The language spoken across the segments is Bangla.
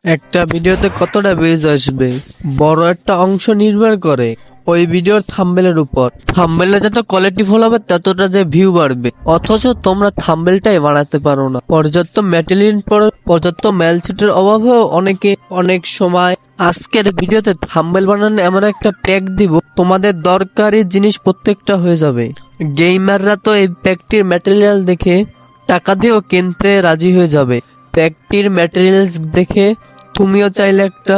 একটা ভিডিওতে কতটা ভিউজ আসবে বড় একটা অংশ নির্ভর করে ওই ভিডিওর থাম্বনেলের উপর। থাম্বনেলে যত কোয়ালিটি ফুল হবে ততটা যে ভিউ বাড়বে, অথচ তোমরা থাম্বনেলটাই বানাতে পারো না। পর্যাপ্ত ম্যাটেরিয়াল, পর্যাপ্ত মেলসিটের অভাবেও অনেকে অনেক সময়। আজকের ভিডিওতে থাম্বনেল বানানো এমন একটা প্যাক দিব, তোমাদের দরকারি জিনিস প্রত্যেকটা হয়ে যাবে। গেমাররা তো এই প্যাকটির ম্যাটেরিয়াল দেখে টাকা দিয়েও কিনতে রাজি হয়ে যাবে। প্যাকটির ম্যাটেরিয়ালস দেখে তুমিও চাইলে একটা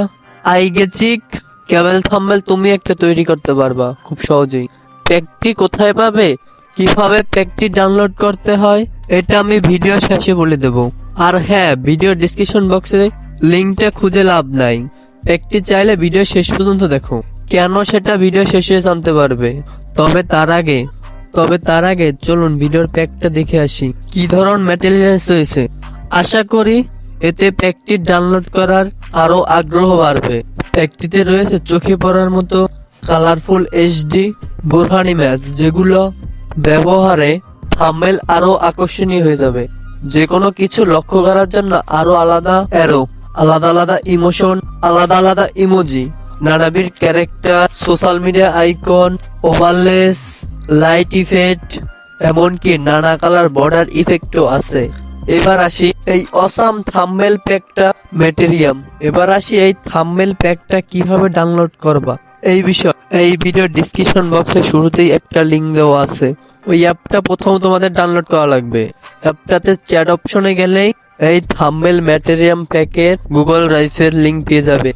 আইগেচিক ক্যামেল থাম্বনেল তুমি একটা তৈরি করতে পারবা খুব সহজেই। প্যাকটি কোথায় পাবে, কিভাবে প্যাকটি ডাউনলোড করতে হয়, এটা আমি ভিডিও শেষে বলে দেব। আর হ্যাঁ, ভিডিও ডিসক্রিপশন বক্সে লিঙ্কটা খুঁজে লাভ নাই, প্যাকটি চাইলে ভিডিও শেষ পর্যন্ত দেখো। কেন সেটা ভিডিও শেষে জানতে পারবে। তবে তার আগে চলুন ভিডিওর প্যাকটা দেখে আসি কি ধরনের ম্যাটেরিয়ালস রয়েছে। আশা করি এতে প্যাকটি ডাউনলোড করার আরো আগ্রহ বাড়বে। প্যাকটিতে রয়েছে চোখে পড়ার মতো কালারফুল এইচডি বোরহানি ম্যাচ, যেগুলো ব্যবহারে থাম্বনেল আরো আকর্ষণীয় হয়ে যাবে। যে কোনো কিছু লক্ষ্য করার জন্য আরো আলাদা অ্যারো, আলাদা আলাদা ইমোশন, আলাদা আলাদা ইমোজি, নানাবিধ character, social media icon, overlays, light effect, এমনকি নানা কালার বর্ডার ইফেক্টও আছে। এবার আসি এই অসাম থাম্বনেল প্যাকটা ম্যাটেরিয়াম। এবার আসি এই থাম্বনেল প্যাকটা কিভাবে ডাউনলোড করবা এই বিষয়। এই ভিডিও ডিসক্রিপশন বক্সে শুরুতেই একটা লিংক দেওয়া আছে, ওই অ্যাপটা প্রথম তোমাদের ডাউনলোড করা লাগবে। অ্যাপটাতে চ্যাট অপশনে গেলেই এই থাম্বনেল ম্যাটেরিয়াম প্যাকের গুগল ড্রাইভের লিংক পেয়ে যাবে।